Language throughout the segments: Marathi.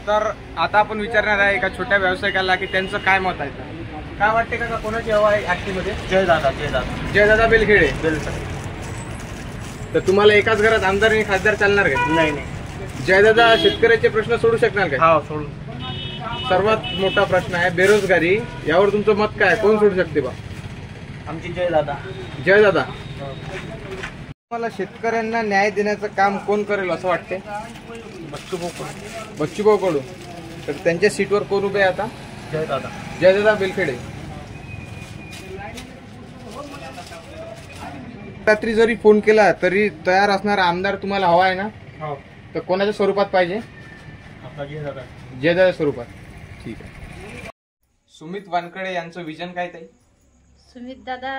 तर आता आपण विचारणार आहे एका छोट्या व्यावसायिकाला की त्यांचं काय मत आहे. काय वाटते का कोणाची हवा आहे ऍक्टिव्हमध्ये? जयदादा बेलखेडे. तर तुम्हाला एकाच घरात आमदार आणि खासदार चालणार का? नाही. जयदादा शेतकऱ्याचे प्रश्न सोडू शकणार का? हा, सोडू. सर्वात मोठा प्रश्न आहे बेरोजगारी, यावर तुमचं मत काय? कोण सोडू शकते बा? आमची जयदादा. तुम्हाला शेतकऱ्यांना न्याय देण्याचं काम कोण करेल असं वाटते? बच्चूभाऊ कडू. तर त्यांच्या सीटवर कोण उभे आहे आता? जयदादा बेलखेडे. रात्री जरी फोन केला तरी तयार असणारा आमदार तुम्हाला हवा आहे ना? हो. तर कोणाच्या स्वरूपात पाहिजे? जयदादा स्वरूपात. ठीक आहे. सुमित वानकडे यांचं विजन काय ताई? सुमित दादा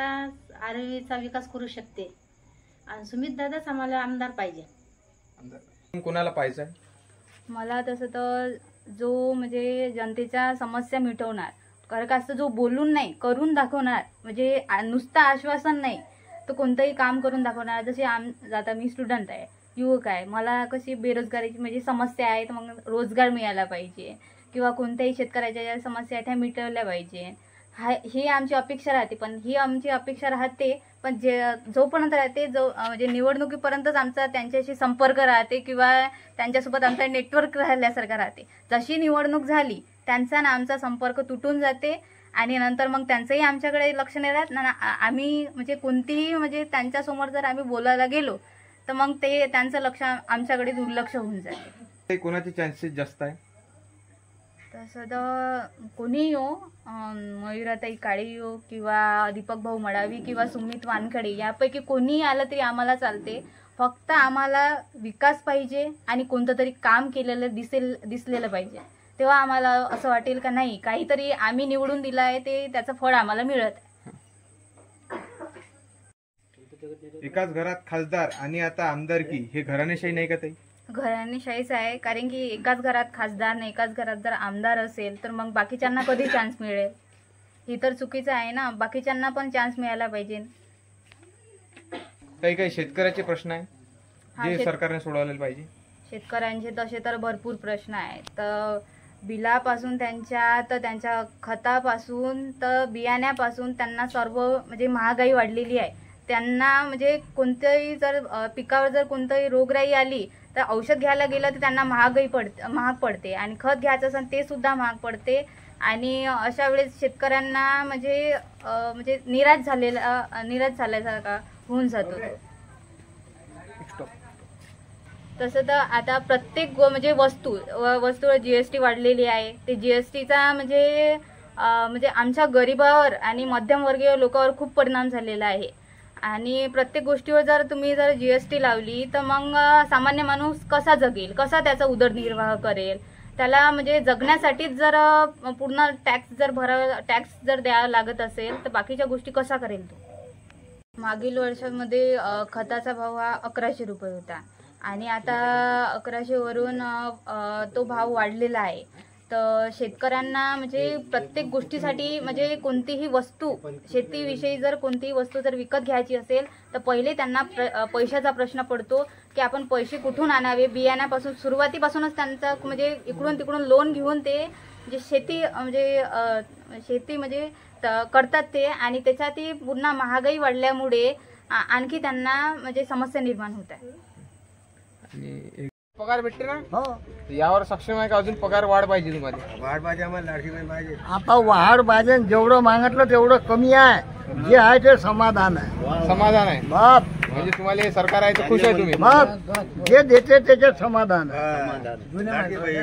आरोग्याचा विकास करू शकते आणि सुमित दादाच आम्हाला आमदार पाहिजे. आमदार कोणाला पाहिजे? मला तसं तर जो म्हणजे जनतेच्या समस्या मिटवणार, कारण जो बोलून नाही करून दाखवणार, म्हणजे नुसतं आश्वासन नाही तर कोणतंही काम करून दाखवणार. जसे आता मी स्टुडंट आहे, युवक आहे, मला कशी बेरोजगारीची म्हणजे समस्या आहे, तर मग रोजगार मिळाला पाहिजे किंवा कोणत्याही शेतकऱ्याच्या ज्या समस्या आहेत त्या मिटवल्या पाहिजे. ही आमची अपेक्षा राहते. पण ही आमची अपेक्षा राहते पण जोपर्यंत राहते म्हणजे निवडणुकीपर्यंतच आमचा त्यांच्याशी संपर्क राहते किंवा त्यांच्यासोबत आमचा नेटवर्क राहिल्यासारखा राहते. जशी निवडणूक झाली त्यांचा ना आमचा संपर्क तुटून जाते आणि नंतर मग त्यांचंही आमच्याकडे लक्ष नाही राहत ना. आम्ही म्हणजे कोणतीही म्हणजे त्यांच्यासमोर जर आम्ही बोलायला गेलो तर मग ते त्यांचं लक्ष आमच्याकडे दुर्लक्ष होऊन जाते. कोणाचे चान्सेस जास्त आहे? तसं तर कोणीही हो, मयुराताई काळे हो किंवा दीपक भाऊ मडावी किंवा सुमित वानखडे, यापैकी कोणीही आलं तरी आम्हाला चालते. फक्त आम्हाला विकास पाहिजे आणि कोणतं तरी काम केलेलं दिसलेलं पाहिजे. तेव्हा आम्हाला असं वाटेल का नाही काहीतरी आम्ही निवडून दिलं आहे ते त्याचं फळ आम्हाला मिळत आहे. एकाच घरात खासदार आणि आता आमदारकी, हे घराणेशाही नाही का ताई? घराणेशाहीच आहे, कारण की एकाच घरात खासदार आणि एकाच घरात जर आमदार असेल तर मग बाकीच्यांना कधी चान्स मिळेल? ही तर चुकीचं आहे ना. बाकीच्यांना पण चान्स मिळायला पाहिजे. काही शेतकऱ्याचे प्रश्न आहे जे सरकारने सोडवले पाहिजे. शेतकऱ्यांचे तसे तर भरपूर प्रश्न आहेत. तर बिलापासून त्यांच्या खतापासून तर बियाण्यापासून त्यांना सर्व म्हणजे महागाई वाढलेली आहे. त्यांना म्हणजे कोणत्याही जर पिकावर जर कोणतीही रोगराई आली तर औषध घ्यायला गेलं तर त्यांना महाग पडते आणि खत घ्यायचं असेल ते सुद्धा महाग पडते. आणि अशा वेळेस शेतकऱ्यांना म्हणजे निराश झाल्यासारखा होऊन जातो. तसं तर आता प्रत्येक म्हणजे वस्तूवर जीएसटी वाढलेली आहे. ते जीएसटीचा म्हणजे आमच्या गरिबावर आणि मध्यमवर्गीय लोकांवर खूप परिणाम झालेला आहे. आणि प्रत्येक गोष्टीवर जर तुम्ही जीएसटी लावली तर मग सामान्य माणूस कसा जगेल, कसा त्याचा उदरनिर्वाह करेल? त्याला म्हणजे जगण्यासाठीच जर पूर्ण टॅक्स जर द्यावा लागत असेल तर बाकीच्या गोष्टी कसा करेल तो? मागील वर्षामध्ये खताचा भाव हा 1100 रुपये होता आणि आता 1100 वरून तो भाव वाढलेला आहे. तर शेतकऱ्यांना म्हणजे प्रत्येक गोष्टीसाठी म्हणजे कोणतीही वस्तू, शेतीविषयी जर कोणतीही वस्तू जर विकत घ्यायची असेल तर पहिले त्यांना पैशाचा प्रश्न पडतो की आपण पैसे कुठून आणावे. बियाण्यापासून सुरुवातीपासूनच त्यांचा म्हणजे इकडून तिकडून लोन घेऊन ते जे शेती म्हणजे करतात ते, आणि त्याच्यातही पुन्हा महागाई वाढल्यामुळे आणखी त्यांना म्हणजे समस्या निर्माण होत आहे. पगार भेटते ना? हो. यावर सक्षम आहे का? अजून पगार वाढ पाहिजे तुम्हाला? वाढ पाहिजे आम्हाला, लाडकी बहीण पाहिजे. आता वाढ पाहिजे, जेवढं मागितलं तेवढं कमी आहे. जे आहे ते समाधान आहे. समाधान आहे बाप. म्हणजे तुम्हाला हे सरकार आहे तर खुश आहे तुम्ही? बाप जे देते त्याच्यात समाधान.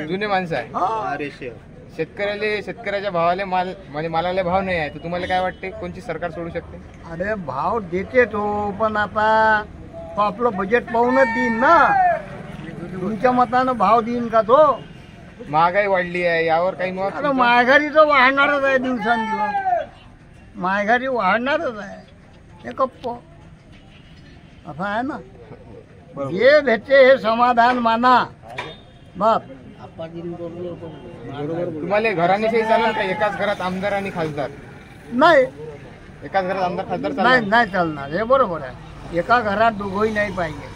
जुने माणसं आहे. शेतकऱ्याच्या भावाले म्हणजे मालाला भाव नाही आहे, तर तुम्हाला काय वाटते कोणची सरकार सोडू शकते? अरे भाव देते तो, पण आता तो आपलं बजेट पाहूनच देईन ना. तुमच्या मतानं भाव देईन का तो? महागाई वाढली आहे, यावर काही मत? अरे महागाई तर वाढणारच आहे, दिवसांदिवस महागाई वाढणारच आहे. हे कप्प असं आहे ना. जे भेटते हे समाधान माना. बाप तुम्हाला घराणेशाही चालेल का? एकाच घरात आमदार आणि खासदार? नाही, एकाच घरात आमदार खासदार नाही चालणार. हे बरोबर आहे. एका घरात दोघंही नाही पाहिजे,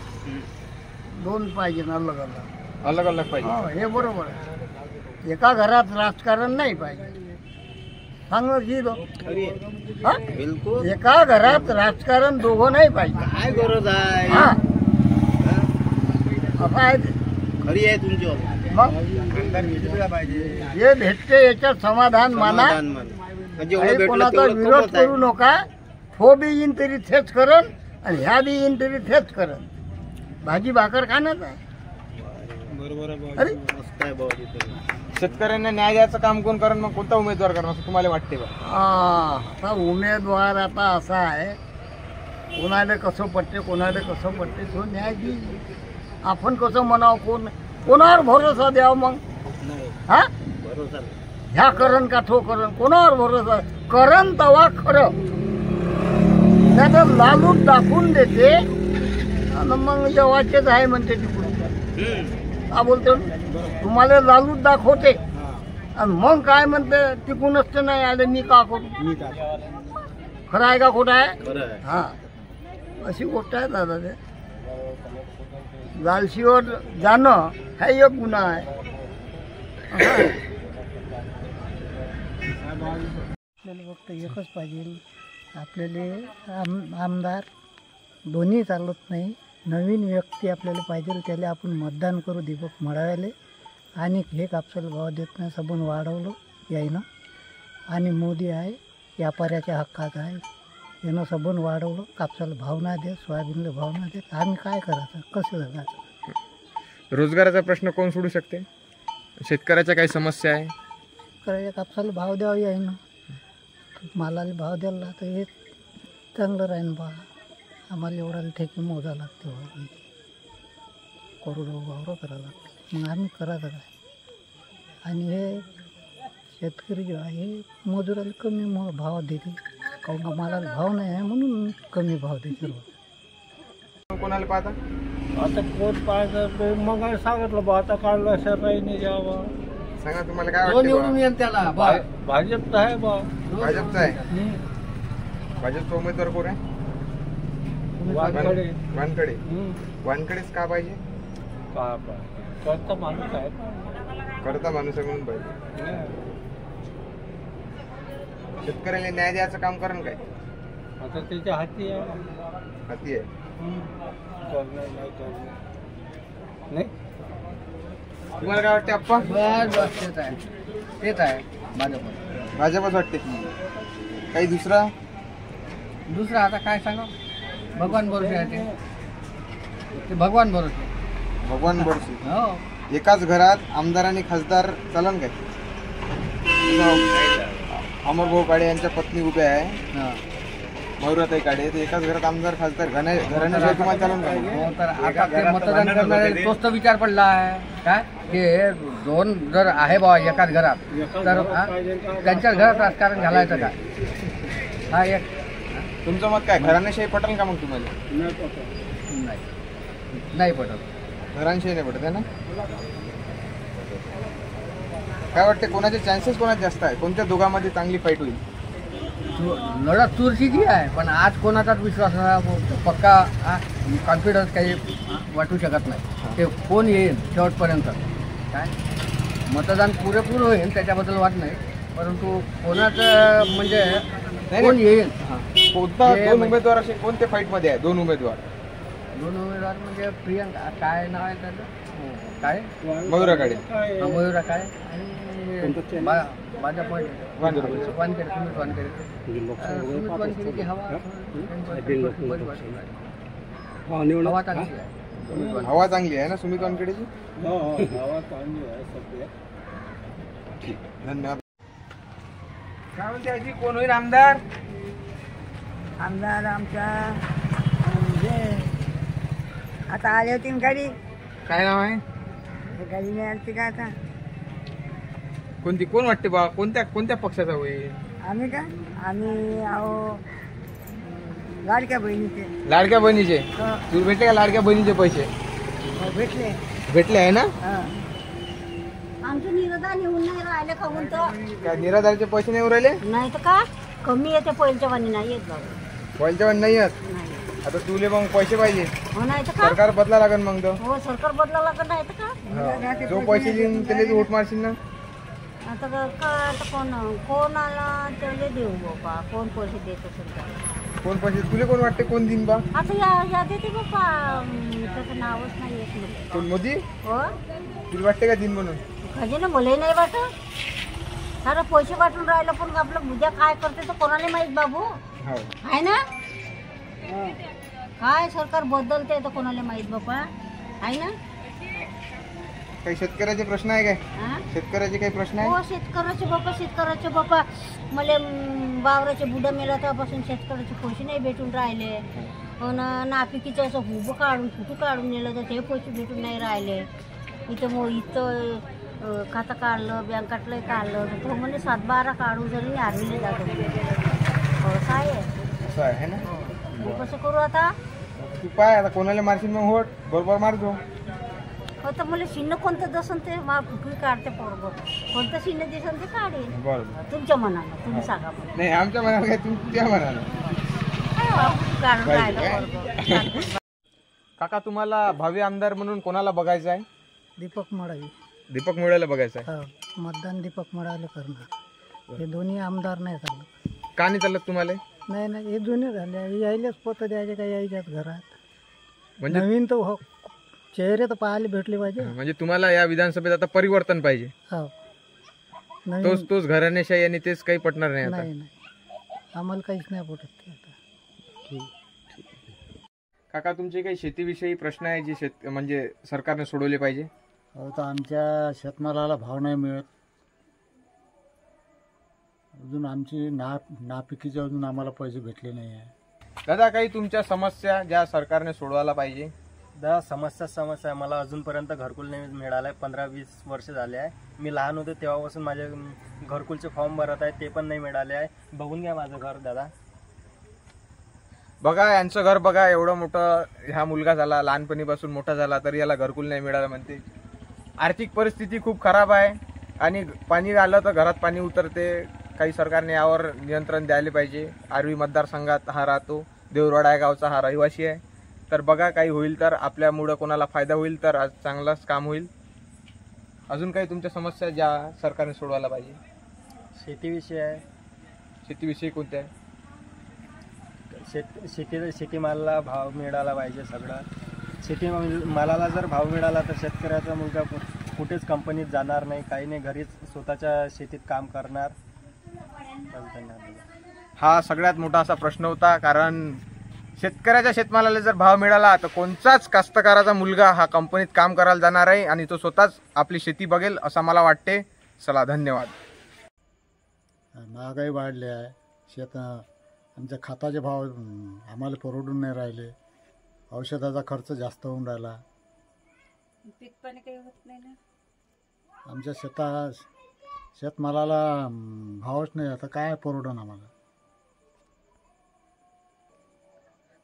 दोन पाहिजे, अलग अलग पाहिजे. हे बरोबर आहे. एका घरात राजकारण नाही पाहिजे. सांग जी बिलकुल एका घरात राजकारण दोघं नाही पाहिजे. काय गरज आहे? हा असं आहे ते. खरी आहे तुमची मग जे भेटते याच्यात समाधान माना. समाधान मान. म्हणजे एवढं आणि भेटलं कोणाचा तेवढं विरोध कमवत आहे. करू नका. तो बी येईन तरी तेच करण आणि ह्या बी येईन तरी तेच करण. भाजी भाकर खाणंच आहे. बरोबर आहे अरे. भाऊ. मस्त आहे भाऊ तिथं. शेतकऱ्यांना न्याय द्यायचं काम कोण करण, मग कोणता उमेदवार करणार असं तुम्हाला वाटते बा? आता उमेदवार आता असा आहे, कोणाला कसं पटते कोणाला कसं पटते तो न्याय देईल. आपण कसं म्हणावं, कोणावर भरोसा द्यावा मग? नाही हा भरोसा नाही. ह्या करण का तो करण, कोणावर भरोसा? करण तवा खरं, नाही तर लालूच दाखवून देते आणि मग जेव्हाचेच आहे म्हणते तिकडून. का बोलतो तुम्हाला लालूच दाखवते आणि मग काय म्हणते तिकूनच तर नाही आले, मी का करू? खरं आहे का खोटं आहे? खरं आहे. हा अशी गोष्ट आहे दादा. ते लालशीवर जाणं हा एक गुन्हा आहे. आपल्याला फक्त एकच पाहिजे, आपल्याला आमदार दोन्ही चालत नाही. नवीन व्यक्ती आपल्याला पाहिजे, त्याला आपण मतदान करू दीपक मळाव्याले. आणि हे कापसाला भाव देत नाही, सबून वाढवलं यायनं. आणि मोदी आहे व्यापाऱ्याच्या हक्कात आहे, यानं सबून वाढवलं. कापसाला भाव नाही देत, सोयाबीनला भाव नाही देत. आम्ही काय करायचं, कसं जगायचं? रोजगाराचा प्रश्न कोण सोडू शकते? शेतकऱ्याच्या काही समस्या आहे? करायच्या कापसाला भाव द्यावा यायनं, मालाला भाव द्यायला तर हे चांगलं राहीन बा. आम्हाला एवढा ठेकी मोजा लागते, करोडो वावरं करावं लागते. मग आम्ही करायचं काय? आणि हे शेतकरी जो आहे हे मजुराला कमी भाव देते, काहून का मालाला भाव नाही आहे म्हणून कमी भाव देते. कोणाला पाहता? आता कोण पाहायचं मग सांगितलं बा, आता काढलं शहराने जावं. सांगा तुम्हाला काय वाटतं? त्याला भाजपचा आहे बा. भाजपचा आहे. भाजपचा उमेदवार कोण आहे? वानखडे. वानखडेच का पाहिजे? करता माणूस आहे, करता माणूस आहे म्हणून पाहिजे. शेतकऱ्याला न्याय द्यायचं काम करण काय? आता त्याच्या हाती आहे. हाती आहे. नाही तुम्हाला काय वाटते अप्पा? तेच आहे भाजपच वाटते. काही दुसरा? दुसरं आता काय सांगा, भगवान भरोसे आहे ते भगवान भरोसे. भगवान बरसे. हो एकाच घरात आमदार आणि खासदार चालन काय? अमरभाऊ काळे यांच्या पत्नी उभ्या आहे, मयुराताई काळे. तर एकाच घरात आमदार खासदार घराण्याशिवाय तुम्हाला चालन का? हो, तर आता ते मतदान करणारे तोच तर विचार पडला आहे काय, की दोन जर आहे बा एकाच घरात, तर त्यांच्याच घरात राजकारण घालायचं का? हा एक. तुमचं मत काय? घराण्याशिवाय पटेल का मग तुम्हाला? नाही पटत. घरांशिवाय नाही पटत आहे ना? काय वाटते कोणाचे चान्सेस कोणाचे जास्त आहे? कोणत्या दोघांमध्ये चांगली फाईट होईल? लढत चुरशीची आहे, पण आज कोणाचाच विश्वास पक्का कॉन्फिडन्स काही वाटू शकत नाही. ते कोण येईल शेवटपर्यंत काय मतदान पुरेपूर होईल त्याच्याबद्दल वाट नाही, परंतु कोणाचं म्हणजे कोण येईल. कोणता दोन उमेदवार असे कोणते फाईट मध्ये आहे? दोन उमेदवार म्हणजे प्रियंका काय नाव आहे त्याचं, काय मयुरा काळे. मयुरा काय आणि भाजपमध्ये वानखेडे, सुमित वानखेडे हवा चांगली आहे. हवा चांगली आहे ना सुमित वानखेडेची? हवा चांगली आहे सध्या. धन्यवाद. काय म्हणते आजी, कोण होईल आमदार? आमदार आमच्या आता आली होती ना गाडी, काय नाव आहे? गाडी नाही आली का आता? कोणती? कोण वाटते बा? कोणत्या पक्षाचा होईल? आम्ही का आम्ही आहो लाडक्या बहिणीचे. लाडक्या बहिणीचे? तुला भेटले का लाडक्या बहिणीचे पैसे? भेटले भेटले आहे ना? आमचे निराधार येऊन नाही राहिले का म्हणतो? काय निराधारचे पैसे नाही उरायले? नाही तर का कमी येते, पहिलच्या वाणी नाही येत बाबा. पैसे पण नाही आहेत. आता तुले मग पैसे पाहिजे, हो नाही तर का? सरकार बदला लागेल मग तो. हो सरकार बदला लागत नाही तर का? जो पैसे देईन त्याला तू वोट मारशील ना? आता काय आता कोण आला त्याला देऊ बाबा, कोण पैसे देत असेल त्याला. कोण पैसे तुला कोण वाटते कोण दिन बा? आता या देते बाबा, त्याचं नावच नाही येत मला. कोण मोदी? हो तुला वाटते का दिन म्हणून? खजिना मलाही नाही वाटत. सारं पैसे वाटून राहिलं, पण आपलं उद्या काय करते तर कोणाला माहित बाबू, हो. आहे ना. काय सरकार बदलते तर कोणाला माहित बाबा, आहे ना. काही शेतकऱ्याचे प्रश्न आहे काय? हा? शेतकऱ्याचे काही प्रश्न आहे? हो शेतकऱ्याचे बाबा मला वावराचे बुडं मेला तेव्हापासून शेतकऱ्याचे पैसे नाही भेटून राहिले. नापिकीचं असं हुबं काढून फुटू काढून नेलं तर ते पैसे भेटून नाही राहिले. इथं खातं काढलं, बँकातलं काढलं तर तो म्हणजे 7-12 काढून जरी आर्मीला जातो. असं आहे. असं आहे ना. मी कसं करू आता? तू पाय आता कोणाला मारशील मग होट बरोबर मारतो. हो तर मला शिन्न कोणतं दिसन ते मला कुठली काढते बरोबर, कोणतं शिन्न दिसन ते काढेल. बरोबर. तुमच्या मनानं तुम्ही सांगा मला. नाही आमच्या मनाला काय, तुमच्या मनाला. काढून राहिलं बरोबर. काका तुम्हाला भावी आमदार म्हणून कोणाला बघायचं आहे? दीपक मडावी. दीपक मुळेला बघायचं आहे. मतदान दीपक मडावीला करणार. हे दोन्ही आमदार नाही चालत. का नाही चालत तुम्हाला? नाही हे दोन्ही झाले, यायलाच पोत द्यायचे का यायच्याच घरात. म्हणजे नवीन तर हो, चेहरे तर पाहायला भेटले पाहिजे. म्हणजे तुम्हाला या विधानसभेत आता परिवर्तन पाहिजे. हो तोच घराणेशाही आणि तेच काही पटणार नाही आता. नाही आम्हाला काहीच नाही पटत ते आता. काका तुमचे काही शेतीविषयी प्रश्न आहे जे म्हणजे सरकारने सोडवले पाहिजे? तर आमच्या शेतमालाला भाव नाही मिळत. अजून आमची नापिकीचे अजून आम्हाला पैसे भेटले नाही आहे. दादा काही तुमच्या समस्या ज्या सरकारने सोडवायला पाहिजे? दादा समस्या आहे. मला अजूनपर्यंत घरकुल नाही मिळालं आहे. 15-20 वर्ष झाले आहे. मी लहान होते तेव्हापासून माझे घरकुलचे फॉर्म भरत आहे, ते पण नाही मिळाले आहे. बघून घ्या माझं घर दादा. बघा यांचं घर बघा, एवढं मोठं ह्या मुलगा झाला, लहानपणीपासून मोठा झाला तरी याला घरकुल नाही मिळालं म्हणते. आर्थिक परिस्थिती खूप खराब आहे आणि पाणी आलं तर घरात पाणी उतरते. काही सरकारने यावर नियंत्रण द्यायला पाहिजे. आर्वी मतदारसंघात हा राहतो, देवरवाडा या गावचा हा रहिवासी आहे. तर बघा काही होईल तर आपल्यामुळं कोणाला फायदा होईल तर आज चांगलंच काम होईल. अजून काही तुमच्या समस्या ज्या सरकारने सोडवायला पाहिजे? शेतीविषयी आहे. शेतीविषयी कोणत्या आहे? शेतीमालाला भाव मिळाला पाहिजे. सगळं मालाला जर भाव मिळाला तर शेतकऱ्याचा मुलगा कुठेच कंपनीत जाणार नाही, काही नाही, घरीच स्वतःच्या शेतीत काम करणार. हा सगळ्यात मोठा असा प्रश्न होता, कारण शेतकऱ्याच्या शेतमालाला जर भाव मिळाला तर कोणताच कास्तकाराचा मुलगा हा कंपनीत काम करायला जाणार आहे आणि तो स्वतःच आपली शेती बघेल असं मला वाटते. चला धन्यवाद. महागाई वाढली आहे. आमच्या खताचे भाव आम्हाला परवडून नाही राहिले. औषधाचा खर्च जास्त होऊन राहिला. पीक पाणी काही होत नाही ना. आमच्या शेतमालाला भावच नाही, आता काय परवडून आम्हाला.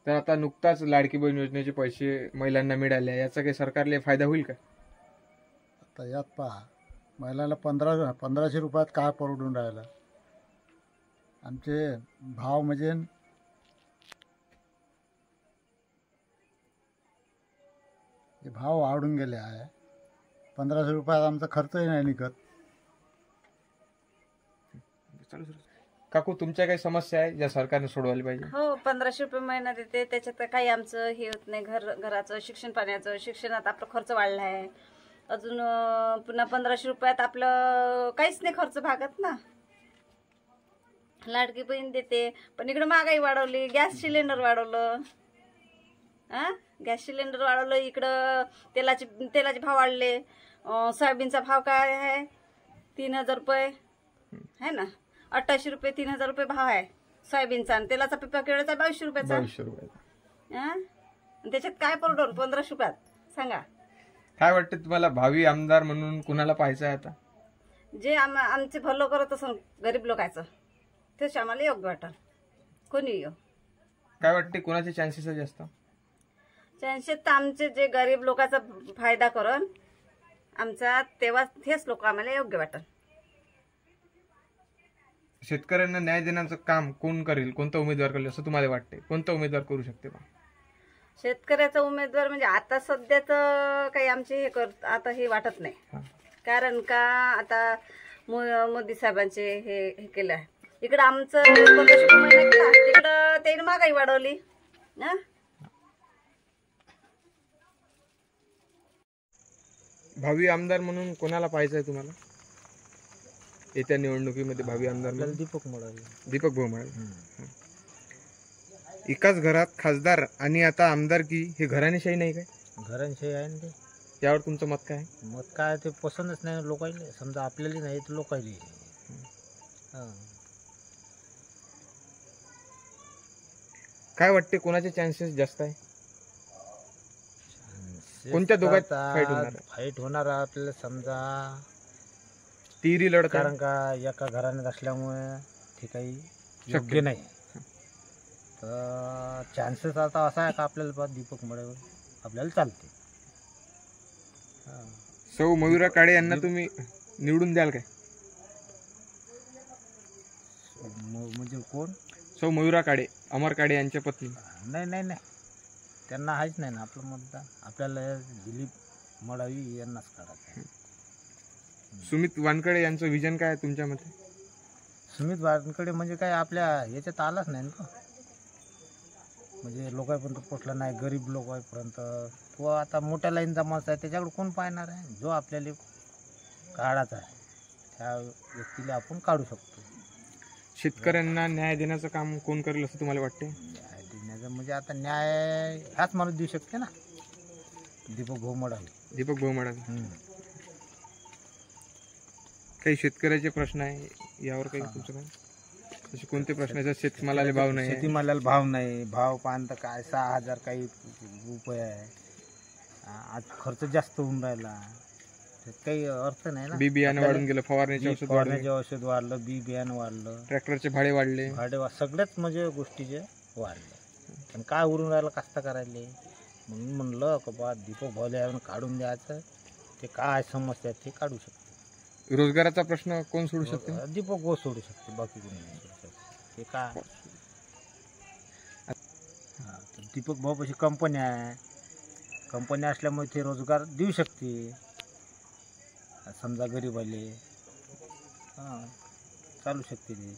तर आता नुकताच लाडकी बहीण योजनेचे पैसे महिलांना मिळाले, याचा काही सरकारला फायदा होईल का? आता यात पहा, महिलांना 1500 रुपयात काय परवडून राहिलं. आमचे भाव म्हणजे भाव वाढून गेले आहे. 1500 रुपयात आमचा खर्चही नाही निघत. काकू तुमच्या काही समस्या आहे ज्या सरकारने सोडवायला पाहिजे? हो 1500 रुपये महिना देते, त्याच्यात काही आमचं हे होत नाही. घराचं शिक्षण पाण्याचं, शिक्षणात आपला खर्च वाढला आहे. अजून पुन्हा 1500 रुपयात आपलं काहीच नाही खर्च भागत ना. लाडकी बहीण देते पण इकडं महागाई वाढवली, गॅस सिलेंडर वाढवलं. गॅस सिलेंडर वाढवलं, इकडं तेलाचे भाव वाढले. सोयाबीनचा भाव काय आहे? 3000 रुपये आहे ना. 88 रुपये 3000 रुपये भाव आहे सोयाबीनचा. आणि तेलाचा पिपा केळाचा 2200 रुपयाचा. 2200 रुपये. त्याच्यात काय परवडून 1500 रुपयात सांगा. काय वाटतं तुम्हाला भावी आमदार म्हणून कुणाला पाहायचं आहे आता? जे आमचे भलं करत असं गरीब लोकांचं तेच आम्हाला योग्य वाटतं. कोणी येऊ. काय वाटते कोणाचे चान्सेस आहे जास्त? चान्सेस तर आमचे जे गरीब लोकांचा फायदा करण आमचा, तेव्हा तेच लोक आम्हाला योग्य वाटतं. शेतकऱ्यांना न्याय देण्याचं काम कोण करेल, कोणता उमेदवार करेल असं तुम्हाला वाटते? कोणता उमेदवार करू शकते? शेतकऱ्याचा उमेदवार म्हणजे आता सध्या तर काही आमचे आता हे वाटत नाही. कारण का आता मोदी साहेबांचे हे केलं आहे. इकडं आमचं 1500 रुपये महिना केला, तिकडं त्याने महागाई वाढवली. हा भावी आमदार म्हणून कोणाला पाहायचं आहे तुम्हाला येत्या निवडणुकीमध्ये? भावी आमदार म्हणून दीपक भाऊ मडावी. एकाच घरात खासदार आणि आता आमदारकी, हे घराणेशाही नाही काय? घरांशाही आहे ना ते. यावर तुमचं मत काय? मत काय ते पसंतच नाही लोकांना. समजा आपल्याला नाही तर लोकांना. काय वाटते कोणाचे चान्सेस जास्त आहे? कोणत्या दोघात फाईट होणार? फाईट होणार आपल्याला समजा तिरी लढत, कारण का एका घराण्यात असल्यामुळे ते काही योग्य नाही. तर चान्सेस आता असा आहे का आपल्याला दीपक मडावी आपल्याला चालते. सौ मयुरा काळे यांना तुम्ही निवडून द्याल काय? म्हणजे कोण? सौ मयुरा काळे, अमर काळे यांच्या पत्नी. नाही नाही नाही, त्यांना आहेच नाही ना आपलं मतदान. आपल्याला दिलीप मडावी यांनाच करायचं. सुमित वानकडे यांचं विजन काय आहे तुमच्या मते? सुमित वानकडे म्हणजे काय आपल्या याच्यात आलाच नाही ना, म्हणजे लोकांपर्यंत पोचला नाही. गरीब लोकांपर्यंत तो आता मोठ्या लाईनचा माणूस आहे, त्याच्याकडे कोण पाहणार आहे? जो आपल्याला काढायचा आहे त्या व्यक्तीला आपण काढू शकतो. शेतकऱ्यांना न्याय देण्याचं काम कोण करेल असं तुम्हाला वाटते? न्याय देण्याचं म्हणजे आता न्याय हाच माणूस देऊ शकते ना, दीपक भाऊ मडावी. दीपक भाऊ मडावी. काही शेतकऱ्याचे प्रश्न आहे यावर काही तुमचं काय? असे कोणते प्रश्न आहेत? शेतमालाला भाव नाही, शेतीमालाला भाव नाही. भाव पाहता काय 6000 काही रुपये आहे. आज खर्च जास्त होऊन राहिला, काही अर्थ नाही ना. बी बियाणं वाढून गेलं, फवारण्याचे औषध वाढलं, बी बियाणं वाढलं, ट्रॅक्टरचे भाडे वाढले, सगळ्याच म्हणजे गोष्टीचे वाढले. पण काय उरून राहिलं कास्तकारायले. म्हणून म्हणलं का बा दीपक भाऊले काढून द्यायचं. ते काय समस्या ते काढू शकते. रोजगाराचा प्रश्न कोण सोडू शकते? दीपक भाऊ सोडू शकते, बाकी कोणी नाही सोडू शकते. ते काय दीपक भाऊ पाशी कंपन्या आहे, कंपन्या असल्यामुळे ते रोजगार देऊ शकते. समजा गरीबाले चालू शकते ते.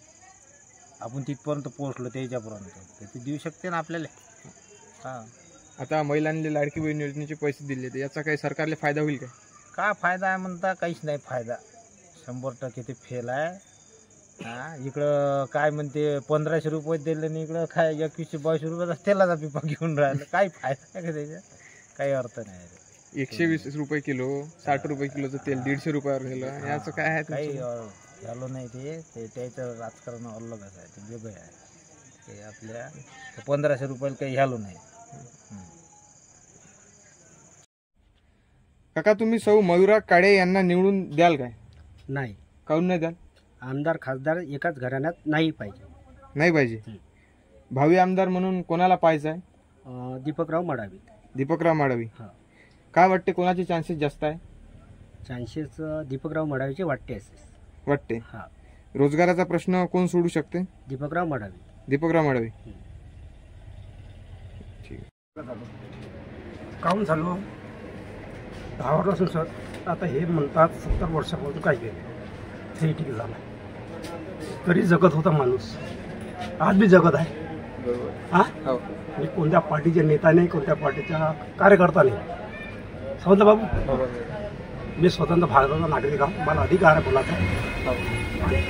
आपण तिथपर्यंत पोहोचलो त्याच्यापर्यंत तर ते देऊ शकते ना आपल्याला. आता महिलांना लाडकी बहीण योजनेचे पैसे दिले तर याचा काही सरकारला फायदा होईल का? काय फायदा आहे म्हणता? काहीच नाही फायदा. 100% ते फेल आहे. इकडं काय म्हणते 1500 रुपये दिले आणि इकडं काय 2100-2200 रुपयाचा तेलाचा पिपा घेऊन राहिलं. काही फायदा आहे का त्याचा? काही अर्थ नाही. 120 रुपये किलो, 60 रुपये किलोचं तेल 150 रुपयावर गेलं. याचं काय आहे? काही झालं नाही. ते त्याचं राजकारण अलगच आहे, ते वेगळं आहे. ते आपल्या 1500 रुपयाला काही झालं नाही. काका तुम्ही सौ मयुरा काळे यांना निवडून द्याल काय? नाही. काहून नाही द्याल? आमदार खासदार एकाच घराण्यात नाही पाहिजे. नाही पाहिजे. भावी आमदार म्हणून कोणाला पाहायचं आहे? दीपकराव मडावी. दीपकराव मडावी. हां. काय वाटते कोणाचे चान्सेस जास्त आहे? चान्सेस दीपकराव मडावीचे वाटते. वाटते. हां. रोजगाराचा प्रश्न कोण सोडू शकते? दीपकराव मडावी. दीपकराव मडावी. काहून झालो 10 वर्षापासून सर. आता हे म्हणतात 70 वर्षापासून काय केलं ते ठीक झालं, तरी जगत होता माणूस. आज बी जगत आहे. हा, मी कोणत्या पार्टीचे नेता नाही, कोणत्या पार्टीचा कार्यकर्ता नाही. समजलं बाबू, मी स्वतंत्र भारताचा नागरिक आहे. मला अधिकार आहे बोलायचा.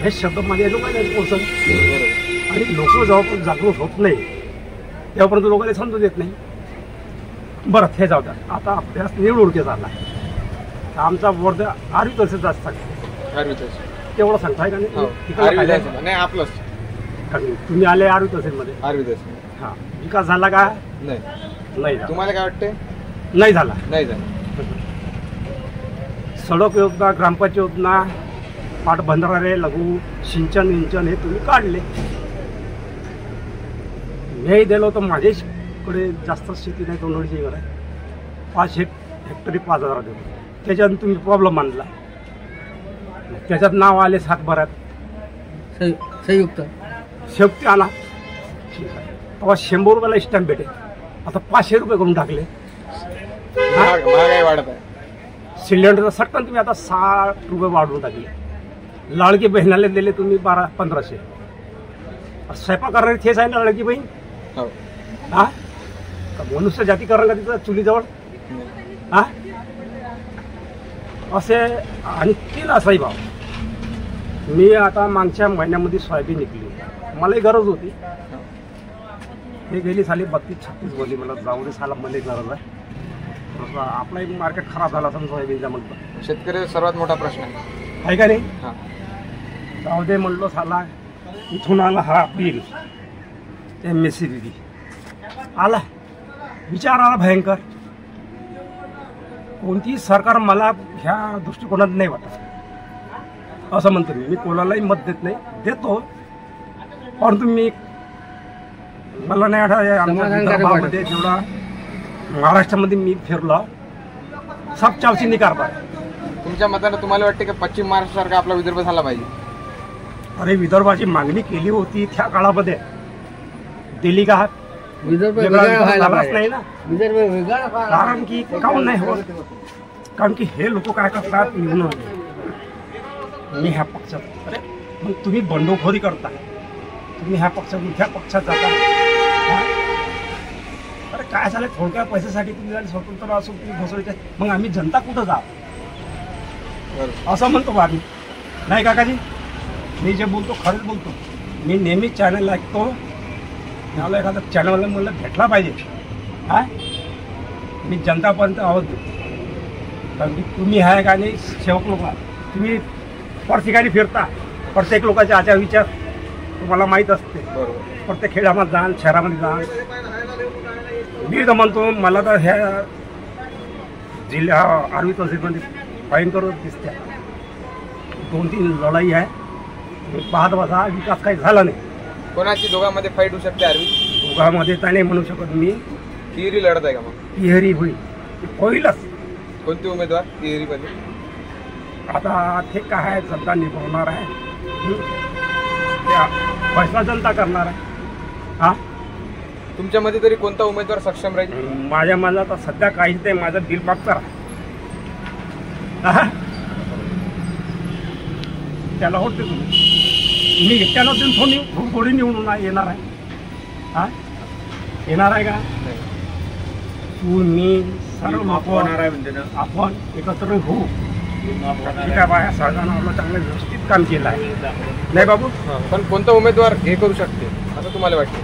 हे शब्द माझ्या लोकांना पोचत. आणि लोक जेव्हा जागृत होत नाही तेव्हापर्यंत लोकांना समजून येत नाही. बरं ते जाऊ द्या. आता अभ्यास निवडणुकीचा झाला. आमचा वर्ध 8वी तहसीलचा असतात. तेवढं सांगताय का नाही? आपलंच. तुम्ही आले 8वी तहसीलमध्ये. 8वी तहसील. हा, विकास झाला का? नाही. तुम्हाला काय वाटते? नाही झाला. नाही झाला. सडक योजना, ग्रामपंचायत योजना, पाटबंधारे, लघु सिंचन विंचन हे तुम्ही काढले. मी दिलं तर माझ्याकडे जास्त शेती नाही, 2 अडीच एकर आहे. 5 हेक्टरी 5000 देतो. त्याच्यात तुम्ही प्रॉब्लेम मांडला. त्याच्यात नाव आले 7 भरात संयुक्त आला. ठीक आहे. तेव्हा 100 रुपयाला स्टॅम्प भेटेल. आता 500 रुपये करून टाकले. महागाई वाढत आहे. सिलेंडरचा सटकन तुम्ही आता 60 रुपये वाढवून टाकले. लाडकी बहिणाला दिले तुम्ही 1200-1500. स्वयंपाक करणारी तेच आहे ना लाडकी बहीण. हो. हा का मनुष्य जाती करणार का तिथं चुलीजवळ? हा असे. आणि 3 असाही भाव. मी आता मागच्या महिन्यामध्ये सोयाबीन विकली, मलाही गरज होती. हे गेली साली 32-36 बोली. मला जाऊ दे साला, मला गरज आहे. आपलाही मार्केट खराब झाला असं सोयाबीनचा म्हणतो. शेतकऱ्याचा सर्वात मोठा प्रश्न आहे का नाही? हा. जाऊ दे म्हणलो साला. इथून आला हा बिल MSCBD आला, विचार आला भयंकर. कोणतीही सरकार मला ह्या दृष्टिकोनात नाही वाटत असं म्हणतो मी कोणालाही मत देत नाही, देतो. परंतु मी मला नाही आठवत आमच्या विदर्भामध्ये जेवढा महाराष्ट्रामध्ये मी फिरलो, सब चावचिनी कारभार. तुमच्या मताने तुम्हाला वाटते की पश्चिम महाराष्ट्र सारखा आपला विदर्भ झाला पाहिजे? अरे विदर्भाची मागणी केली होती त्या काळामध्ये, दिली का? विदर्भ झालाच नाही ना. विदर्भ वेगळा कारण की काऊन नाही होत? कारण की हे लोक काय करतात, निवडून मी ह्या पक्षात. अरे मग तुम्ही बंडखोरी करता, तुम्ही ह्या पक्षातून त्या पक्षात जाता. अरे काय झालं, थोडक्या पैशासाठी तुम्ही स्वतंत्र असून तुम्ही घोषवायचे, मग आम्ही जनता कुठं जा असं म्हणतो बा आम्ही. नाही काकाजी, मी जे बोलतो खरंच बोलतो. मी नेहमी चॅनल ऐकतो. मला एखादा चॅनलला मला भेटला पाहिजे. हा मी जनतापर्यंत आवाज देतो. कारण की तुम्ही आहे का नाही सेवक लोक, तुम्ही प्रत्येक ठिकाणी फिरता, प्रत्येक लोकांचे आचार विचार तुम्हाला माहीत असते. प्रत्येक खेड्यामध्ये जा, शहरामध्ये जा. मी तर म्हणतो मला तर ह्या जिल्ह्या आर्वी तहसीलमध्ये भयंकर दिसते. 2-3 लढाई आहे, पाहत बसा, विकास काही झाला नाही. कोणाची दोघांमध्ये फाईट होऊ शकते आरवी? दोघांमध्ये तर नाही म्हणू शकत मी. तिहेरी लढत आहे का मग? तिहेरी होईलच. कोणते उमेदवार तिहेरीमध्ये? आता ते काय आहे, जनता निभवणार आहे. फैसला जनता करणार आहे. हा तुमच्या मध्ये तरी कोणता उमेदवार सक्षम राहील? माझ्या मनात आता सध्या काहीच नाही. माझं दिल मागचं त्याला होते तुम्ही एकट्यानं थोडी निवडून येणार आहे. हा येणार आहे का? तू मी सर्व लोक आपण एकत्र होऊ. ठीक आहे बाया, सरकारनं चांगलं व्यवस्थित काम केलं आहे. नाही बाबू, पण कोणता उमेदवार हे करू शकते असं तुम्हाला वाटते?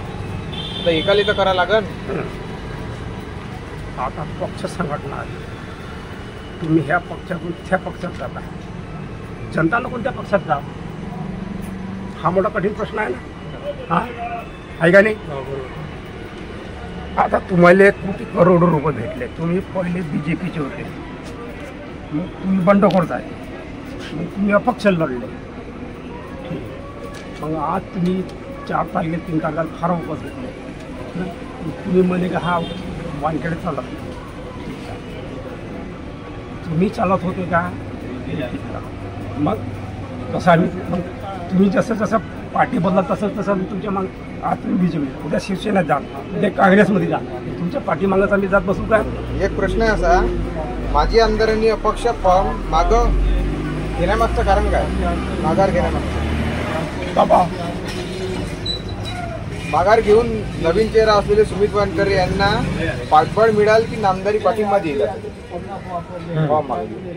आता एकाला तर करावं लागेल. आता पक्ष संघटना, तुम्ही ह्या पक्षातून त्या पक्षात जाता, जनतानं कोणत्या पक्षात जा? हा मोठा कठीण प्रश्न आहे ना. हा आहे का नाही? आता तुम्हाला कोटी करोड रुपये भेटले. तुम्ही पहिले BJPचे होते, मग तुम्ही बंडखोर आहे, मग तुम्ही अपक्ष लढले. मग आज तुम्ही 4 तारखेला 3 तारखेला फार उपवास घेतले. तुम्ही म्हणे का हा वानखेडे चालत नाही. तुम्ही चालत होते का? मग तसं आम्ही, मग तुम्ही जसं जसं पार्टी बदला तसं तसं आम्ही तुमच्या माग. आज तुम्ही BJP, उद्या शिवसेनेत जा, उद्या काँग्रेसमध्ये जा. तुमच्या पाठीमागच आम्ही जात बसू का? एक प्रश्न आहे असा, माजी आमदारांनी अपक्ष फॉर्म मागं घेण्यामागचं कारण काय? माघार घेण्यामागचं बाबा, माघार घेऊन नवीन चेहरा असलेले सुमित वानखडे यांना पाठबळ मिळाल की नामदारी पाठिंबा देईल? फॉर्म मागणी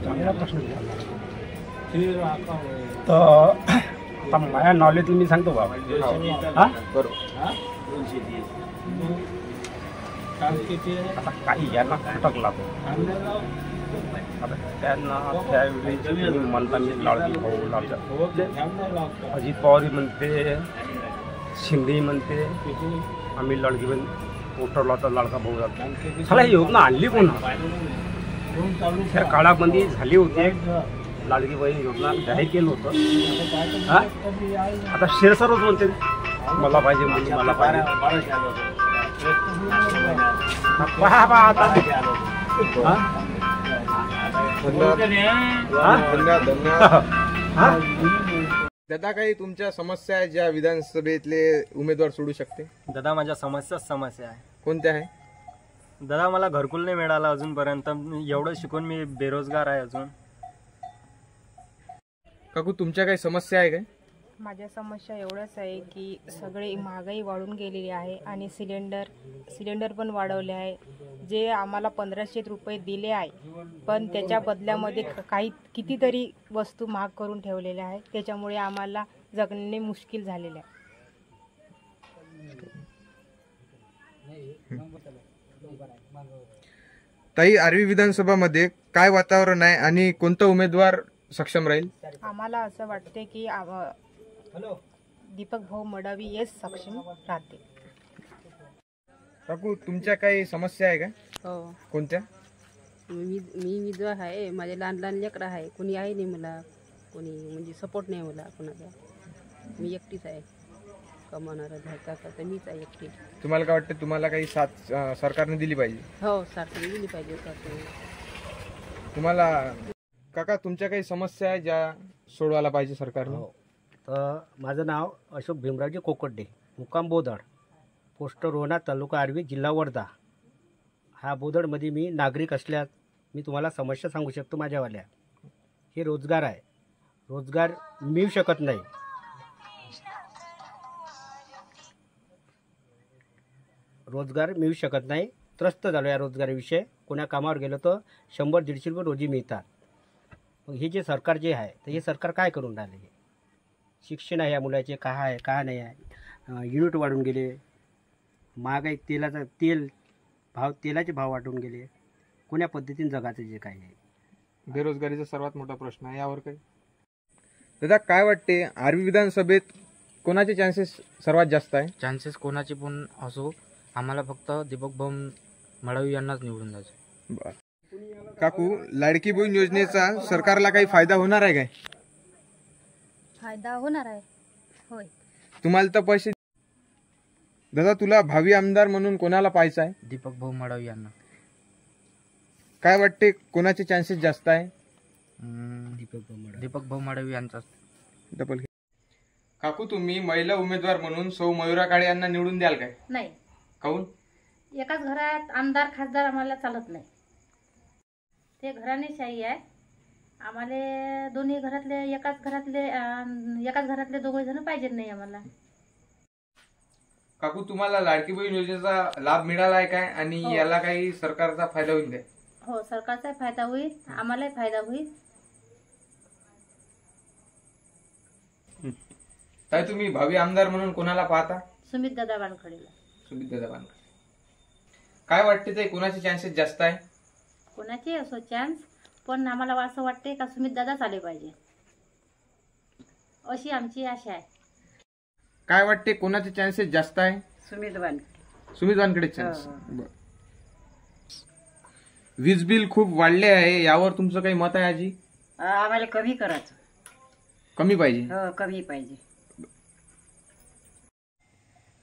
चांगला प्रश्न विचारला. तर आता माझ्या नॉलेज मी सांगतो बाबा. हा बरोबर. आता काही यांना खटकला तो. आता त्यांना त्यावेळी म्हणता मी लाडकी भाऊ लाडका, अजित पवार म्हणते, शिंदे म्हणते आम्ही लाडकी बहीण उठवला तर लाडका भाऊ जातो. मला ही योजना आणली कोण? त्या काळामध्ये झाली होती लाडकी बहीण योजना, जाहीर केलं होतं. हा आता शिरसरच म्हणते मला पाहिजे म्हणून, मला पाहिजे. पहा पहा आता. दादा, काही तुमच्या समस्या आहे ज्या विधानसभेतले उमेदवार सोडू शकते? दादा, माझ्या समस्या आहे. कोणत्या आहे दादा? मला घरकुल नाही मिळाला अजूनपर्यंत. एवढं शिकून मी बेरोजगार आहे अजून. काकू तुमच्या काही समस्या आहे काय? माझ्या समस्या एवढंच आहे की सगळे महागाई वाढून गेलेली आहे आणि सिलेंडर पण वाढवले आहे. जे आम्हाला 1500 रुपये दिले आहे पण त्याच्या बदल्यामध्ये कितीतरी वस्तू महाग करून ठेवलेल्या आहेत. त्याच्यामुळे आम्हाला जगणे मुश्किल झालेले आहे. ताई, आर्वी विधानसभामध्ये काय वातावरण आहे आणि कोणता उमेदवार सक्षम राहील? आम्हाला असं वाटते की दीपक भाऊ मडावी हेच सक्षम राहते. काकू तुमच्या काही समस्या आहे का? हो, कोणत्या? मी विधवा आहे. माझे लहान लहान लेकरं आहे. कोणी आहे नाही मला, कोणी म्हणजे सपोर्ट नाही मला कोणाचा. मी एकटीच आहे, कमावणारा घरचा मीच आहे एकटी. तुम्हाला काय वाटतं, तुम्हाला काही साथ सरकारने दिली पाहिजे? हो, सरकारने दिली पाहिजे. तुम्हाला काका तुमच्या काही समस्या आहे ज्या सोडवायला पाहिजे सरकारने? हो, तर माझं नाव अशोक भीमरावजी कोकडे, मुक्काम बोदड, पोस्ट रोहना, तालुका आर्वी, जिल्हा वर्धा. हा बोदडमध्ये मी नागरिक असल्यास मी तुम्हाला समस्या सांगू शकतो माझ्यावाल्या. हे रोजगार आहे, रोजगार मिळू शकत नाही. रोजगार मिळू शकत नाही. त्रस्त झालो या रोजगाराविषयी. कोण्या कामावर गेलो तर 100-150 रुपये रोजी मिळतात. मग हे जे सरकार जे आहे तर हे सरकार काय करून राहिले? शिक्षण आहे या मुलाचे काय आहे काय नाही आहे. युनिट वाढून गेले, महागाई, तेलाचे भाव वाढून गेले. कोण्या पद्धतीने जगाचं जे काय आहे. बेरोजगारीचा सर्वात मोठा प्रश्न आहे, यावर काही? दादा काय वाटते, आर्वी विधानसभेत कोणाचे चान्सेस सर्वात जास्त आहे? चान्सेस कोणाचे पण असो, आम्हाला फक्त दीपक भाऊ मडावी यांनाच निवडून द्यायचं. बरं काकू, लाडकी बहीण योजनेचा सरकारला काही फायदा होणार आहे काय? फायदा होणार आहे, होय. तुम्हाला तर पैसे. दादा तुला भावी आमदार म्हणून कोणाला पाहायचं आहे? दीपक भाऊ मडावी यांना. काय वाटते, कोणाचे चान्सेस जास्त आहे? दीपक भाऊ मडावी यांचा. डबल. काकू तुम्ही महिला उमेदवार म्हणून सौ मयुरा काळे यांना निवडून द्याल काय? नाही. काऊन? एकाच घरात आमदार खासदार आम्हाला चालत नाही. ते घराणेशाही आहे. आम्हाला दोन्ही घरातले एकाच घरातले दोघे जण पाहिजे नाही आम्हाला. काकू तुम्हाला लाडकी बहीण योजनेचा लाभ मिळाला आहे काय आणि याला काही सरकारचा फायदा होईल काय? हो, सरकारचा फायदा होईल, आम्हालाही फायदा होईल. ताई तुम्ही भावी आमदार म्हणून कोणाला पाहता? सुमितदादा वानखडेला. सुमितदादा वानखडे. काय वाटते ते, कोणाचे चान्सेस जास्त आहे? कोणाचे असो चान्स, पण आम्हाला असं वाटते का सुमितदादाच आले पाहिजे, अशी आमची आशा आहे. काय वाटते, कोणाचे चान्सेस जास्त आहे? सुमित वानखडे चान्स. वीज बिल खूप वाढले आहे, यावर तुमचं काही मत आहे आजी? आम्हाला कमी करायचं. कमी पाहिजे? हो, कमी पाहिजे.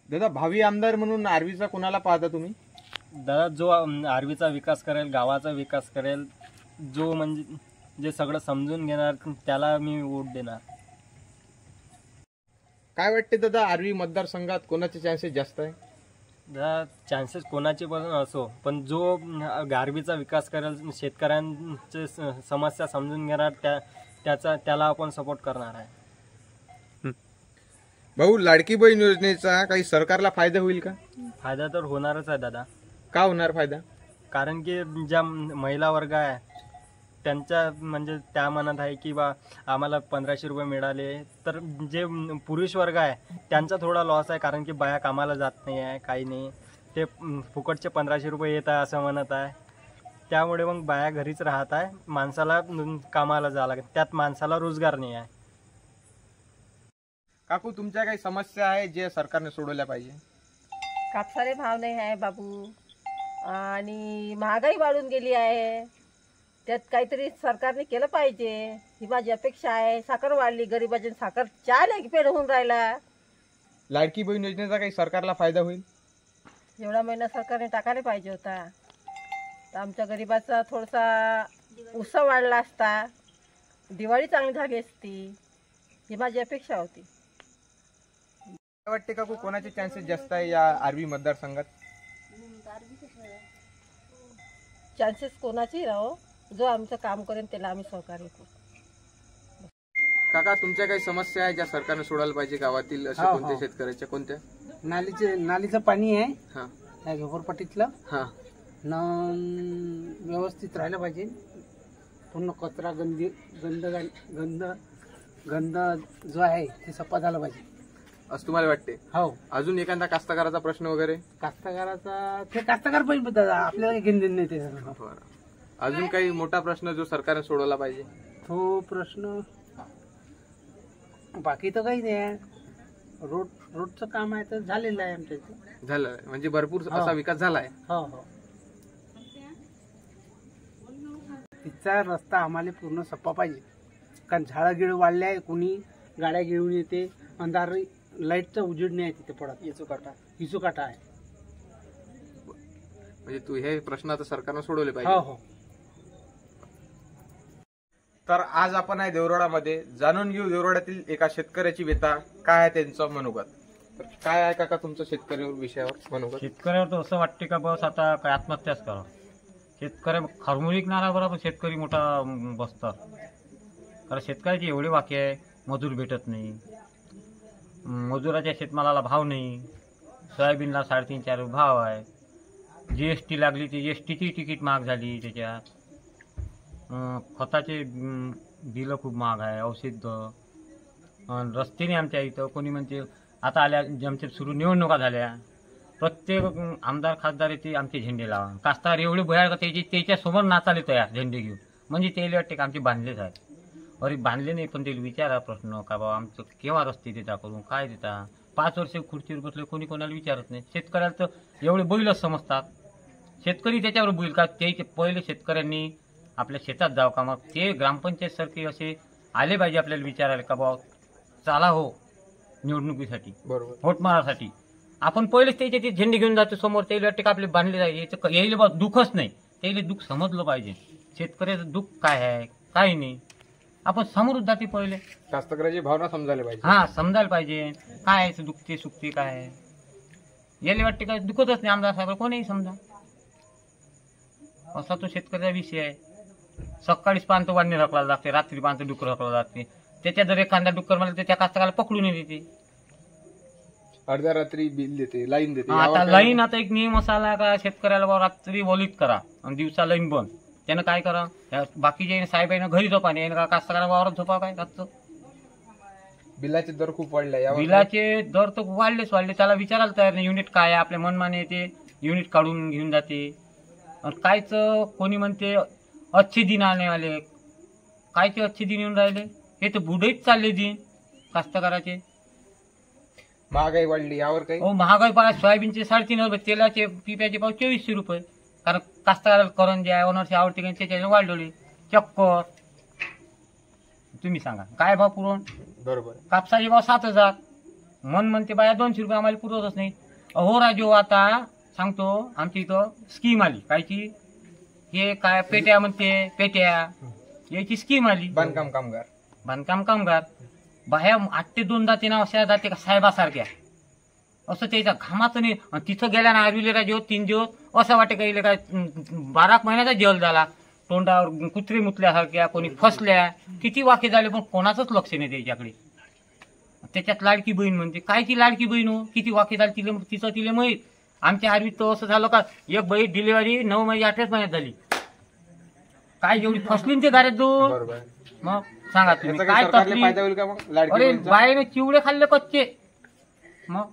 दादा भावी आमदार म्हणून आर्वीचा कोणाला पाहता तुम्ही? दादा जो आर्वीचा विकास करेल, गावाचा विकास करेल, जो म्हणजे जे सगळं समजून घेणार त्याला मी वोट देणार. काय वाटते दादा, आर्वी मतदारसंघात कोणाचे चान्सेस जास्त आहे? दादा चान्सेस कोणाचे पण असो, पण जो आर्वीचा विकास करेल, शेतकऱ्यांचे समस्या समजून घेणार त्याला आपण सपोर्ट करणार आहे. भाऊ, लाडकी बहीण योजनेचा काही सरकारला फायदा होईल का? फायदा तर होणारच आहे दादा. का होणार फायदा? कारण की ज्या महिला वर्ग आहे त्यांच्या म्हणजे त्या मनात आहे की बा आम्हाला 1500 रुपये मिळाले, तर जे पुरुष वर्ग आहे त्यांचा थोडा लॉस आहे, कारण की बाया कामाला जात नाही आहे, काही नाही, ते फुकटचे 1500 रुपये येत आहे असं म्हणत आहे. त्यामुळे मग बाया घरीच राहत आहे, माणसाला कामाला जावं लागेल, त्यात माणसाला रोजगार नाही आहे. काकू तुमच्या काही समस्या आहे जे सरकारने सोडवल्या पाहिजे? कापसाले भाव नाही आहे बाबू, आणि महागाई वाढून गेली आहे, त्यात काहीतरी सरकारने केलं पाहिजे, ही माझी अपेक्षा आहे. साखर वाढली, गरिबाची साखर 4 पेड होऊन राहिला. लाडकी बहीण योजनेचा काही सरकारला फायदा होईल? एवढा महिना सरकारने टाकायला पाहिजे होता, तर आमच्या गरिबाचा थोडासा उत्सव वाढला असता, दिवाळी चांगली झाली असती, ही माझी अपेक्षा होती. काय वाटते काकू, कोणाचे चान्सेस जास्त आहे या आर्वी मतदारसंघात? चान्सेस कोणाचेही राहो, जो आमचं काम करेन त्याला आम्ही सहकार्य करू. काका तुमच्या काही समस्या आहे ज्या सरकारने सोडायला पाहिजे गावातील अशा हो, कोणत्या हो. शेतकऱ्याच्या कोणत्या? नालीचं पाणी आहे हा या झोपडपट्टीतलं हा न व्यवस्थित राहिलं पाहिजे. पूर्ण कचरा गंद गंद गंद जो आहे ते सफा झाला पाहिजे असं तुम्हाला वाटते? हो. अजून एखादा कास्तकाराचा प्रश्न वगैरे? कास्तकाराचा ते कास्तकार पाहिजे दादा, आपल्याला घेऊन देणं नाही ते. बरं. अजून काही मोठा प्रश्न जो सरकारने सोडवला पाहिजे? तो प्रश्न बाकी तर काही नाही आहे. रोडचं काम आहे तर झालेलं आहे आमच्या इथे. झालं म्हणजे भरपूर हो. असा विकास झालाय. हो हो. तिचा रस्ता आम्हाला पूर्ण सप्पा पाहिजे, कारण झाडं गिळ वाढले आहे, कोणी गाड्या घेऊन येते, अंधार लाईटचा उजेड नाही आहे तिथे पडत. इचूकाटा आहे. म्हणजे तू हे प्रश्न आता सरकारने सोडवले हो पाहिजे. हो. तर आज आपण आहे देवरोडामध्ये, जाणून घेऊ देवरोडातील एका शेतकऱ्याची व्यथा, काय आहे त्यांचं मनोगत. तर काय आहे काका तुमचं शेतकरी विषयावर मनोगत? शेतकऱ्यावर तर असं वाटते का बस आता काय आत्महत्याच करा. शेतकऱ्या खरमुरी विकणारा बरोबर शेतकरी मोठा बसतात. कारण शेतकऱ्याचे एवढे वाक्य आहे, मजूर भेटत नाही, मजुराच्या शेतमालाला भाव नाही, सोयाबीनला 3.5-4 भाव आहे, GST लागली ती GSTची तिकीट महाग झाली, त्याच्यात खताचे बिलं खूप महाग आहे, औषध, रस्त्याने आमच्या इथं कोणी म्हणते आता आल्या आमच्या सुरू निवडणुका झाल्या, प्रत्येक आमदार खासदार येते आमचे झेंडे लावा. कास्तार एवढे भयार का त्याच्यासमोर नाचाले तयार झेंडे घेऊन, म्हणजे त्याला वाटते का आमचे बांधलेच आहे. अरे बांधले नाही, पण ते विचारा प्रश्न का बाबा आमचं केव्हा रस्ते देता करून, काय देता. 5 वर्ष खुर्चीवर बसले, कोणी कोणाला विचारत नाही. शेतकऱ्याला तर एवढे बैलच समजतात. शेतकरी त्याच्यावर बैल का, ते पहिले शेतकऱ्यांनी आपल्या शेतात जावं का, मग ते ग्रामपंचायत सारखे असे आले पाहिजे आपल्याला विचारायला का बाबा चाला हो निवडणुकीसाठी, बरोबर, व्होट मारासाठी. आपण पहिलेच त्याचे ते झेंडे घेऊन जातो समोर, त्याला वाटते का आपले बांधले जायचे, यायला बा दुःखच नाही, त्याला दुःख समजलं पाहिजे. शेतकऱ्याचं दुःख काय आहे काही नाही, आपण समोरच जाते पहिले. कास्तकाराची भावना समजायला पाहिजे. हा समजायला पाहिजे काय आहे दुखते सुखते काय आहे. याला वाटते काय दुखतच नाही आमदार साहेब कोणीही समजा, असा तो शेतकऱ्याचा विषय आहे. सकाळीच पानत वाढणे रखला लागते, रात्री पानत डुक्कर रखला जाते, त्याच्या जर एखादा डुक्कर मला तर त्या कास्तकाला पकडून देते, अर्ध्या रात्री बिल देते, लाईन देते. आता लाईन आता एक नियम असा आला का शेतकऱ्याला रात्री वॉलित करा आणि दिवसा लाईन बंद. त्यानं काय करा, बाकीचे साहेब घरी झोपा नाही का कास्तकाला वावरात झोपा काय रातचं. बिलाचे दर खूप वाढले, बिलाचे दर तर वाढले. त्याला विचारायला तयार नाही. युनिट काय आहे आपल्या मनमाने येते, युनिट काढून घेऊन जाते. कायच कोणी म्हणते अच्छे दिन आणे वाले, कायचे अच्छे दिन येऊन राहिले, हे तर बुडईत चालले दिन कास्तकाराचे. महागाई वाढली यावर काही? हो महागाई पाहिजे. सोयाबीनचे 3.5 तेलाचे पिप्याचे भाव 2400 रुपये. कारण कास्तकाराला करंजी आहे, ओनरची आवडते त्याच्याने वाढवली. चक्कर तुम्ही सांगा काय भाव पुरवण. बरोबर. कापसाचे भाव 7000, मन म्हणते बाया 200 रुपये आम्हाला पुरवतच नाही. अहो राजू आता सांगतो आमच्या इथं स्कीम आली कायची, हे काय पेट्या म्हणते, पेट्या याची स्कीम आली. बांधकाम कामगार बाह्या 8 ते 2 जाते ना, अशा जाते का साहेबासारख्या, असं त्याच्या घामाचं नाही. तिथं गेल्या ना आरविलेला जेवत 3 दिवस असं वाटे काही काय 12 महिन्याचा जेल झाला. तोंडावर कुत्री मुतल्यासारख्या, कोणी फसल्या, किती वाके झाले, पण कोणाचंच लक्ष नाही त्याच्याकडे. त्याच्यात लाडकी बहीण म्हणते, कायची लाडकी बहीण हो, किती वाके झाले तिचं तिला माहीत. आमच्या आरवीत तर असं झालं का एक बाई डिलिव्हरी 9 महिने 8 महिन्यात झाली. काय जेवढी फसली ते गाड्यात दोन. मग सांगा तुम्ही काय तसली. अरे बाईने चिवडे खाल्ले कच्चे. मग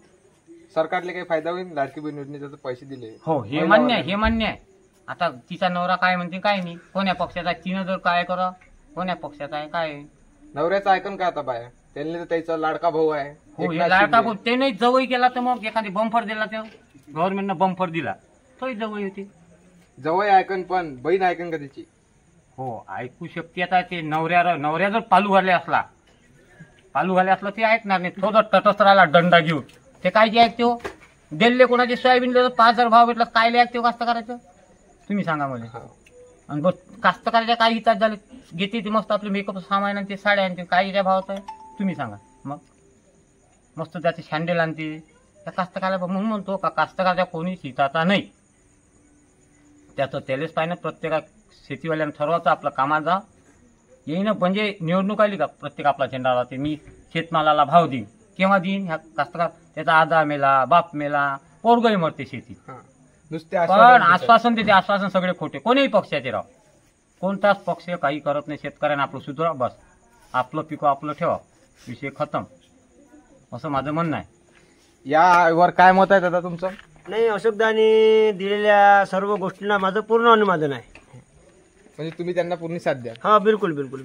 सरकारला काही फायदा होईल लाडकी बहीण योजनेचे पैसे दिले. हो हे मान्य आहे, हे मान्य आहे. आता तिचा नवरा काय म्हणते काय नाही, कोण्या पक्षाचा, तिनं जर काय करा कोण्या पक्षाचा आहे काय. नवऱ्याचं ऐकन का आता बाया, त्यांनी तर त्याचा लाडका भाऊ आहे. हो हे लाडका भाऊ ते नाही जवळ केला तर मग एखादी बंफर दिला, तर गव्हर्नमेंटनं बंफर दिला तोही जवळ होती. जवळ ऐकन पण बहीण ऐकन का त्याची. हो ऐकू शकते. आता ते नवऱ्या जर पालू घाले असला ते ऐकणार नाही. तो जर तटस्थ राहिला डंडा घेऊन ते काय जे ऐकते हो. दिल्ले कोणाचे सोयाबीन 5000 भाव भेटला काय ऐकते कास्तकाराचं तुम्ही सांगा मला. आणि बस कास्तकाराच्या काय हितात झाले, घेते ते मस्त आपले मेकअप सामान आणते, साड्या आणते, काय त्या भावात आहे तुम्ही सांगा. मग मस्त त्याचे शँडेल आणते. त्या कास्तकाराला म्हणून म्हणतो का कास्तकाराच्या कोणी हिताचा नाही. त्याचं त्यालाच पाहिजे. प्रत्येका शेतीवाल्यानं ठरवायचं आपलं कामात जा. येईन म्हणजे निवडणूक आली का प्रत्येक आपला झेंडा राहते, मी शेतमालाला भाव देईन. केव्हा देईन? ह्या कास्तकार त्याचा आजा मेला, बाप मेला, पोरगही मरते शेतीत. नुसते पण आश्वासन देते, आश्वासन सगळे खोटे. कोणीही पक्षाचे राव, कोणताच पक्ष काही करत नाही. शेतकऱ्यांना आपलं सुधारा, बस आपलं पिको आपलं ठेवा, विषय खतम, असं माझं म्हणणं आहे. यावर काय मत आहे दादा तुमचं? नाही, अशोकदानी दिलेल्या सर्व गोष्टींना माझं पूर्ण अनुमोदन आहे. म्हणजे तुम्ही त्यांना पूर्ण साथ द्या. हा, बिलकुल बिलकुल.